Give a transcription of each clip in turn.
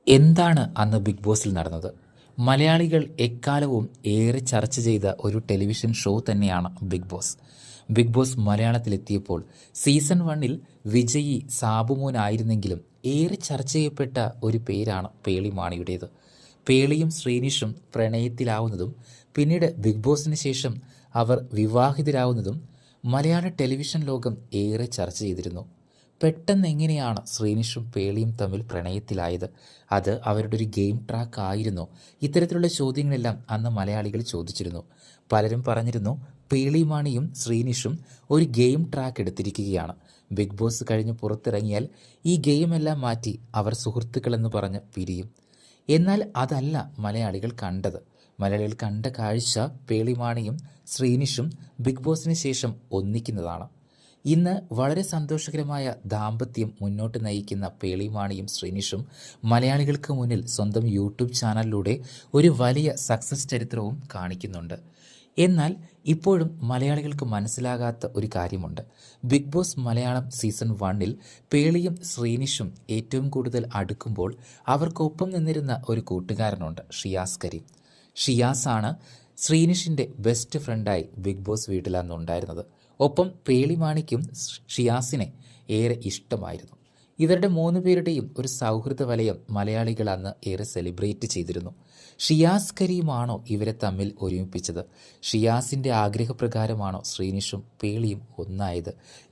എന്താണ് അന്ന് ബിഗ് ബോസിൽ നടന്നത്? മലയാളികൾ എക്കാലവും ഏറെ ചർച്ച ചെയ്ത ഒരു ടെലിവിഷൻ ഷോ തന്നെയാണ് ബിഗ് ബോസ്. ബിഗ് ബോസ് മലയാളത്തിലെത്തിയപ്പോൾ സീസൺ 1 വിജയി സാബുമോനായിരുന്നെങ്കിലും ഏറെ ചർച്ച ചെയ്യപ്പെട്ട ഒരു പേരാണ് പേളി മാണിയുടേത്. പേളിയും ശ്രീനിഷും പ്രണയത്തിലാവുന്നതും പിന്നീട് ബിഗ് ബോസിന് ശേഷം അവർ വിവാഹിതരാവുന്നതും മലയാള ടെലിവിഷൻ ലോകം ഏറെ ചർച്ച ചെയ്തിരുന്നു. പെട്ടെന്ന് എങ്ങനെയാണ് ശ്രീനിഷും പേളിയും തമ്മിൽ പ്രണയത്തിലായത്? അത് അവരുടെ ഒരു ഗെയിം ട്രാക്ക് ആയിരുന്നോ? ഇത്തരത്തിലുള്ള ചോദ്യങ്ങളെല്ലാം അന്ന് മലയാളികൾ ചോദിച്ചിരുന്നു. പലരും പറഞ്ഞിരുന്നു പേളിമാണിയും ശ്രീനിഷും ഒരു ഗെയിം ട്രാക്ക് എടുത്തിരിക്കുകയാണ്. ബിഗ് ബോസ് കഴിഞ്ഞ് പുറത്തിറങ്ങിയാൽ ഈ ഗെയിമെല്ലാം മാറ്റി അവർ സുഹൃത്തുക്കളെന്ന് പറഞ്ഞ് പിരിയും. എന്നാൽ അതല്ല മലയാളികൾ കണ്ടത്. മലയാളികൾ കണ്ട കാഴ്ച പേളിമാണിയും ശ്രീനിഷും ബിഗ് ബോസിന് ശേഷം ഒന്നിക്കുന്നതാണ്. ഇന്ന് വളരെ സന്തോഷകരമായ ദാമ്പത്യം മുന്നോട്ട് നയിക്കുന്ന പേളിമാണിയും ശ്രീനിഷും മലയാളികൾക്ക് മുന്നിൽ സ്വന്തം യൂട്യൂബ് ചാനലിലൂടെ ഒരു വലിയ സക്സസ് ചരിത്രവും കാണിക്കുന്നുണ്ട്. എന്നാൽ ഇപ്പോഴും മലയാളികൾക്ക് മനസ്സിലാകാത്ത ഒരു കാര്യമുണ്ട്. ബിഗ് ബോസ് മലയാളം സീസൺ 1 പേളിയും ശ്രീനിഷും ഏറ്റവും കൂടുതൽ അടുക്കുമ്പോൾ അവർക്കൊപ്പം നിന്നിരുന്ന ഒരു കൂട്ടുകാരനുണ്ട്, ഷിയാസ് കരീം. ഷിയാസാണ് ശ്രീനിഷിൻ്റെ ബെസ്റ്റ് ഫ്രണ്ടായി ബിഗ് ബോസ് വീട്ടിലന്നുണ്ടായിരുന്നത്. ഒപ്പം പേളിമാണിക്കും ഷിയാസിനെ ഏറെ ഇഷ്ടമായിരുന്നു. ഇവരുടെ 3 പേരുടെയും ഒരു സൗഹൃദ വലയം മലയാളികൾ അന്ന് ഏറെ സെലിബ്രേറ്റ് ചെയ്തിരുന്നു. ഷിയാസ് കരീമാണോ ഇവരെ തമ്മിൽ ഒരുമിപ്പിച്ചത്? ഷിയാസിൻ്റെ ആഗ്രഹപ്രകാരമാണോ ശ്രീനിഷും പേളിയും ഒന്നായത്?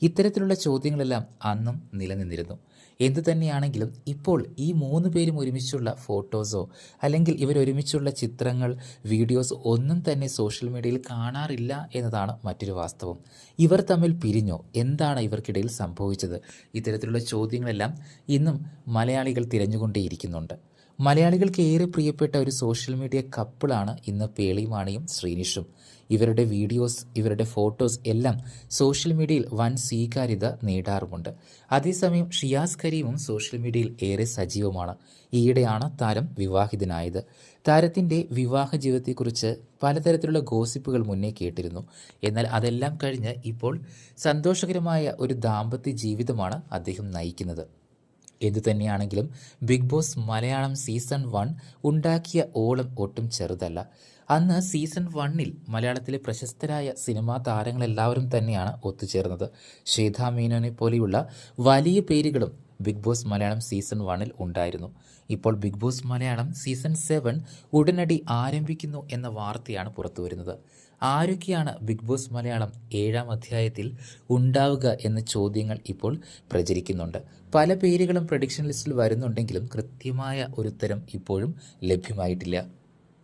ഇത്തരത്തിലുള്ള ചോദ്യങ്ങളെല്ലാം അന്നും നിലനിന്നിരുന്നു. എന്തു തന്നെയാണെങ്കിലും ഇപ്പോൾ ഈ 3 പേരും ഒരുമിച്ചുള്ള ഫോട്ടോസോ അല്ലെങ്കിൽ ഇവരൊരുമിച്ചുള്ള ചിത്രങ്ങൾ, വീഡിയോസ് ഒന്നും തന്നെ സോഷ്യൽ മീഡിയയിൽ കാണാറില്ല എന്നതാണ് മറ്റൊരു വാസ്തവം. ഇവർ തമ്മിൽ പിരിഞ്ഞോ? എന്താണ് ഇവർക്കിടയിൽ സംഭവിച്ചത്? ഇത്തരത്തിലുള്ള ചോദ്യങ്ങളെല്ലാം ഇന്നും മലയാളികൾ തിരഞ്ഞുകൊണ്ടേയിരിക്കുന്നുണ്ട്. മലയാളികൾക്ക് ഏറെ പ്രിയപ്പെട്ട ഒരു സോഷ്യൽ മീഡിയ കപ്പിളാണ് ഇന്ന് പേളിമാണിയും ശ്രീനിഷും. ഇവരുടെ വീഡിയോസ്, ഇവരുടെ ഫോട്ടോസ് എല്ലാം സോഷ്യൽ മീഡിയയിൽ വൻ സ്വീകാര്യത നേടാറുമുണ്ട്. അതേസമയം ഷിയാസ് കരീമും സോഷ്യൽ മീഡിയയിൽ ഏറെ സജീവമാണ്. ഈയിടെയാണ് താരം വിവാഹിതനായത്. താരത്തിൻ്റെ വിവാഹ ജീവിതത്തെക്കുറിച്ച് പലതരത്തിലുള്ള ഗോസിപ്പുകൾ മുന്നേ കേട്ടിരുന്നു. എന്നാൽ അതെല്ലാം കഴിഞ്ഞ് ഇപ്പോൾ സന്തോഷകരമായ ഒരു ദാമ്പത്യ ജീവിതമാണ് അദ്ദേഹം നയിക്കുന്നത്. എന്തു തന്നെയാണെങ്കിലും ബിഗ് ബോസ് മലയാളം സീസൺ 1 ഉണ്ടാക്കിയ ഓളം ഒട്ടും ചെറുതല്ല. അന്ന് സീസൺ 1 മലയാളത്തിലെ പ്രശസ്തരായ സിനിമാ താരങ്ങളെല്ലാവരും തന്നെയാണ് ഒത്തുചേർന്നത്. ശ്വേതാ മേനോനെ പോലെയുള്ള വലിയ പേരുകളും ബിഗ് ബോസ് മലയാളം സീസൺ 1 ഉണ്ടായിരുന്നു. ഇപ്പോൾ ബിഗ് ബോസ് മലയാളം സീസൺ 7 ഉടനടി ആരംഭിക്കുന്നു എന്ന വാർത്തയാണ് പുറത്തുവരുന്നത്. ആരൊക്കെയാണ് ബിഗ് ബോസ് മലയാളം 7ാം അധ്യായത്തിൽ ഉണ്ടാവുക എന്ന ചോദ്യങ്ങൾ ഇപ്പോൾ പ്രചരിക്കുന്നുണ്ട്. പല പേരുകളും പ്രഡിക്ഷൻ ലിസ്റ്റിൽ വരുന്നുണ്ടെങ്കിലും കൃത്യമായ ഒരു ഉത്തരം ഇപ്പോഴും ലഭ്യമായിട്ടില്ല.